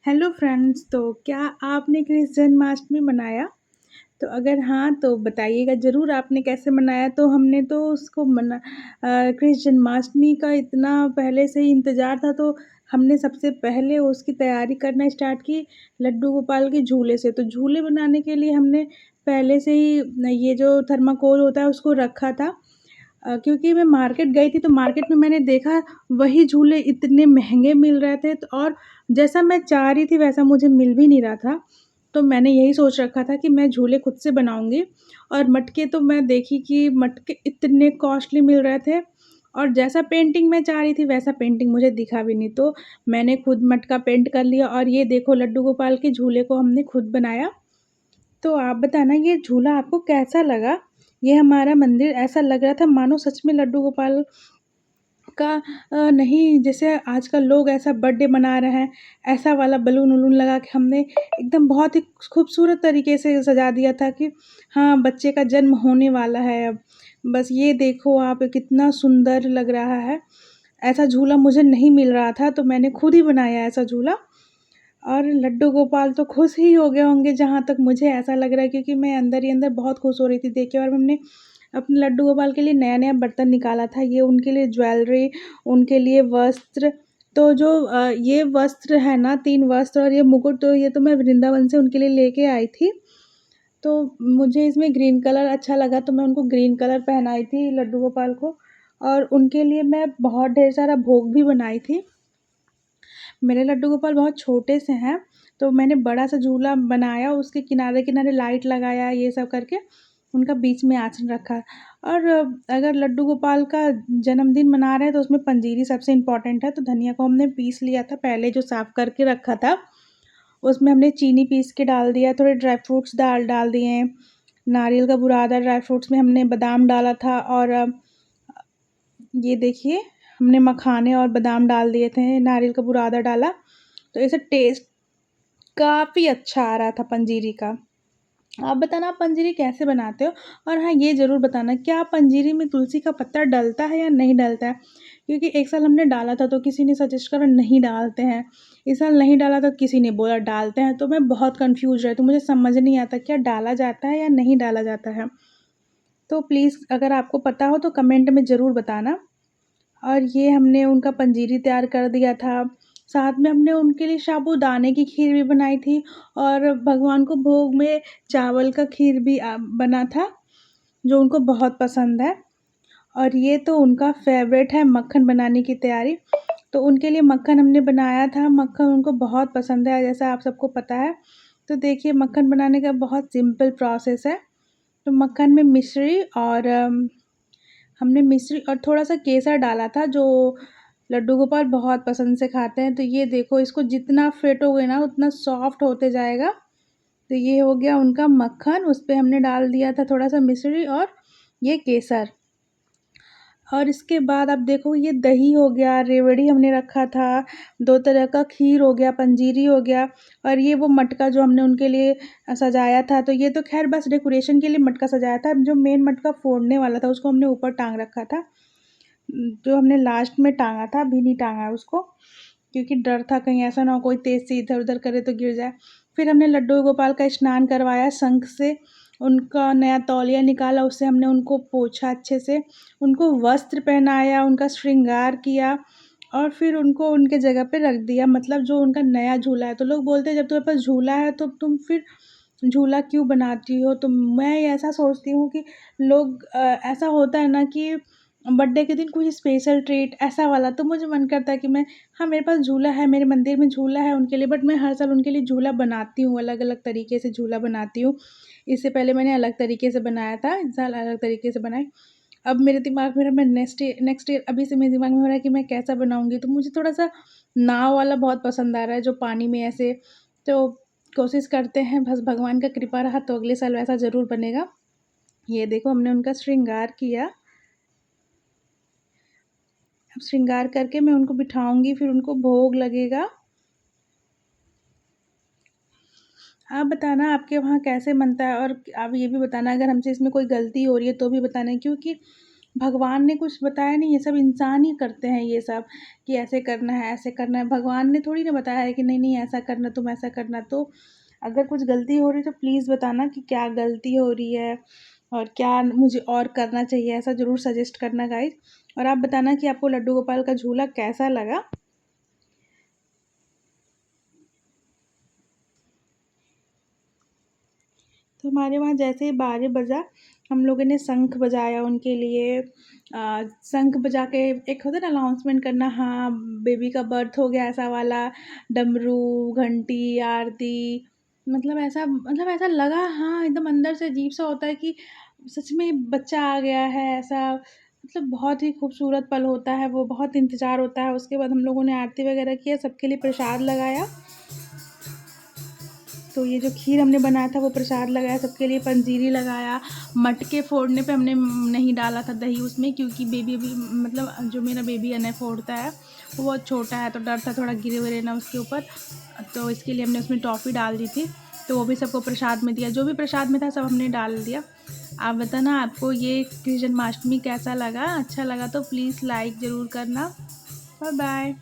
Hello friends, तो क्या आपने कृष्ण जन्माष्टमी मनाया? तो अगर हाँ, तो बताइएगा ज़रूर आपने कैसे मनाया? तो हमने तो उसको कृष्ण जन्माष्टमी का इतना पहले से ही इंतज़ार था, तो हमने सबसे पहले उसकी तैयारी करना स्टार्ट की लड्डू गोपाल के झूले से। तो झूले बनाने के लिए हमने पहले से ही ये जो थर्माकोल होता है उसको रखा था। क्योंकि मैं मार्केट गई थी, तो मार्केट में मैंने देखा वही झूले इतने महँगे मिल रहे थे, तो और जैसा मैं चाह रही थी वैसा मुझे मिल भी नहीं रहा था। तो मैंने यही सोच रखा था कि मैं झूले खुद से बनाऊँगी, और मटके तो मैं देखी कि मटके इतने कॉस्टली मिल रहे थे, और जैसा पेंटिंग मैं चाह रही थी वैसा पेंटिंग मुझे दिखा भी नहीं। तो मैंने खुद मटका पेंट कर लिया, और ये देखो लड्डू गोपाल के झूले को हमने खुद बनाया। तो आप बताना ये झूला आपको कैसा लगा? ये हमारा मंदिर ऐसा लग रहा था मानो सच में लड्डू गोपाल का नहीं, जैसे आजकल लोग ऐसा बर्थडे मना रहे हैं, ऐसा वाला बलून-वलून लगा के हमने एकदम बहुत ही खूबसूरत तरीके से सजा दिया था कि हाँ, बच्चे का जन्म होने वाला है अब। बस ये देखो आप कितना सुंदर लग रहा है। ऐसा झूला मुझे नहीं मिल रहा था, तो मैंने खुद ही बनाया ऐसा झूला। और लड्डू गोपाल तो खुश ही हो गए होंगे, जहाँ तक मुझे ऐसा लग रहा है, क्योंकि मैं अंदर ही अंदर बहुत खुश हो रही थी देख के। और हमने अपने लड्डू गोपाल के लिए नया-नया बर्तन निकाला था, ये उनके लिए ज्वेलरी, उनके लिए वस्त्र। तो जो ये वस्त्र है ना, 3 वस्त्र और ये मुकुट, तो ये तो मैं वृंदावन से उनके लिए लेके आई थी। तो मुझे इसमें ग्रीन कलर अच्छा लगा, तो मैं उनको ग्रीन कलर पहनाई थी लड्डू गोपाल को, और उनके लिए मैं बहुत ढेर सारा भोग भी बनाई थी। मेरे लड्डू गोपाल बहुत छोटे से हैं, तो मैंने बड़ा-सा झूला बनाया, उसके किनारे-किनारे लाइट लगाया, ये सब करके उनका बीच में आसन रखा। और अगर लड्डू गोपाल का जन्मदिन मना रहे हैं, तो उसमें पंजीरी सबसे इम्पोर्टेंट है, तो धनिया को हमने पीस लिया था पहले, जो साफ़ करके रखा था। उसमें हमने चीनी पीस के डाल दिया, थोड़े ड्राई फ्रूट्स डाल डाल दिए, नारियल का बुरादा, ड्राई फ्रूट्स में हमने बादाम डाला था, और ये देखिए हमने मखाने और बादाम डाल दिए थे, नारियल का बुरादा डाला, तो ऐसे टेस्ट काफ़ी अच्छा आ रहा था पंजीरी का। आप बताना आप पंजीरी कैसे बनाते हो? और हाँ, ये ज़रूर बताना क्या पंजीरी में तुलसी का पत्ता डलता है या नहीं डलता है? क्योंकि एक साल हमने डाला था, तो किसी ने सजेस्ट करा नहीं डालते हैं, इस साल नहीं डाला तो किसी ने बोला डालते हैं, तो मैं बहुत कन्फ्यूज़ रहती हूँ, मुझे समझ नहीं आता क्या डाला जाता है या नहीं डाला जाता है? तो प्लीज़ अगर आपको पता हो तो कमेंट में ज़रूर बताना। और ये हमने उनका पंजीरी तैयार कर दिया था। साथ में हमने उनके लिए साबूदाने की खीर भी बनाई थी, और भगवान को भोग में चावल का खीर भी बना था, जो उनको बहुत पसंद है। और ये तो उनका फ़ेवरेट है मक्खन बनाने की तैयारी। तो उनके लिए मक्खन हमने बनाया था, मक्खन उनको बहुत पसंद है, जैसा आप सबको पता है। तो देखिए मक्खन बनाने का बहुत सिंपल प्रोसेस है। तो मक्खन में मिश्री और हमने मिश्री और थोड़ा-सा केसर डाला था, जो लड्डू गोपाल बहुत पसंद से खाते हैं। तो ये देखो इसको जितना फेंटोगे ना उतना सॉफ्ट होते जाएगा। तो ये हो गया उनका मक्खन, उसपे हमने डाल दिया था थोड़ा-सा मिश्री और ये केसर। और इसके बाद आप देखो ये दही हो गया, रेवड़ी हमने रखा था, 2 तरह का खीर हो गया, पंजीरी हो गया, और ये वो मटका जो हमने उनके लिए सजाया था। तो ये तो ख़ैर बस डेकोरेशन के लिए मटका सजाया था, जो मेन मटका फोड़ने वाला था उसको हमने ऊपर टाँग रखा था। जो हमने लास्ट में टाँगा था, अभी नहीं टाँगा है उसको, क्योंकि डर था कहीं ऐसा ना हो कोई तेज़ से इधर-उधर करे तो गिर जाए। फिर हमने लड्डू गोपाल का स्नान करवाया शंख से, उनका नया तौलिया निकाला, उससे हमने उनको पोंछा अच्छे से, उनको वस्त्र पहनाया, उनका श्रृंगार किया, और फिर उनको उनके जगह पे रख दिया, मतलब जो उनका नया झूला है। तो लोग बोलते हैं जब तुम्हारे पास झूला है तो तुम फिर झूला क्यों बनाती हो? तो मैं ऐसा सोचती हूँ कि लोग ऐसा होता है ना कि बर्थडे के दिन कुछ स्पेशल ट्रीट ऐसा वाला, तो मुझे मन करता है कि मैं हाँ, मेरे पास झूला है, मेरे मंदिर में झूला है उनके लिए, बट मैं हर साल उनके लिए झूला बनाती हूँ, अलग-अलग तरीके से झूला बनाती हूँ। इससे पहले मैंने अलग तरीके से बनाया था, इस साल अलग तरीके से बनाई। अब मेरे दिमाग में मैं नेक्स्ट ईयर अभी से मेरे दिमाग में हो रहा है कि मैं कैसा बनाऊँगी, तो मुझे थोड़ा-सा नाव वाला बहुत पसंद आ रहा है, जो पानी में ऐसे। तो कोशिश करते हैं, बस भगवान का कृपा रहा तो अगले साल वैसा ज़रूर बनेगा। ये देखो हमने उनका श्रृंगार किया। अब श्रृंगार करके मैं उनको बिठाऊँगी, फिर उनको भोग लगेगा। आप बताना आपके वहाँ कैसे बनता है, और आप ये भी बताना अगर हमसे इसमें कोई गलती हो रही है तो भी बताना, क्योंकि भगवान ने कुछ बताया नहीं, ये सब इंसान ही करते हैं ये सब, कि ऐसे करना है, ऐसे करना है। भगवान ने थोड़ी ना बताया है कि नहीं ऐसा करना, तुम ऐसा करना। तो अगर कुछ गलती हो रही है तो प्लीज़ बताना कि क्या गलती हो रही है और क्या मुझे और करना चाहिए, ऐसा ज़रूर सजेस्ट करना गाइस। और आप बताना कि आपको लड्डू गोपाल का झूला कैसा लगा। तो हमारे वहाँ जैसे ही 12 बजा, हम लोगों ने शंख बजाया उनके लिए। शंख बजा के एक होता है ना अनाउंसमेंट करना, हाँ बेबी का बर्थ हो गया, ऐसा वाला। डमरू, घंटी, आरती, मतलब ऐसा लगा, हाँ एकदम अंदर से अजीब सा होता है कि सच में बच्चा आ गया है ऐसा। मतलब बहुत ही खूबसूरत पल होता है वो, बहुत इंतज़ार होता है। उसके बाद हम लोगों ने आरती वगैरह किया, सबके लिए प्रसाद लगाया। तो ये जो खीर हमने बनाया था वो प्रसाद लगाया सबके लिए, पंजीरी लगाया। मटके फोड़ने पे हमने नहीं डाला था दही उसमें, क्योंकि बेबी अभी मतलब जो मेरा बेबी है ना फोड़ता है, वो बहुत छोटा है, तो डर था थोड़ा गिरे विरे ना उसके ऊपर, तो इसके लिए हमने उसमें टॉफ़ी डाल दी थी। तो वो भी सबको प्रसाद में दिया, जो भी प्रसाद में था सब हमने डाल दिया। आप बताना आपको ये कृष्ण जन्माष्टमी कैसा लगा, अच्छा लगा तो प्लीज़ लाइक ज़रूर करना। Bye bye.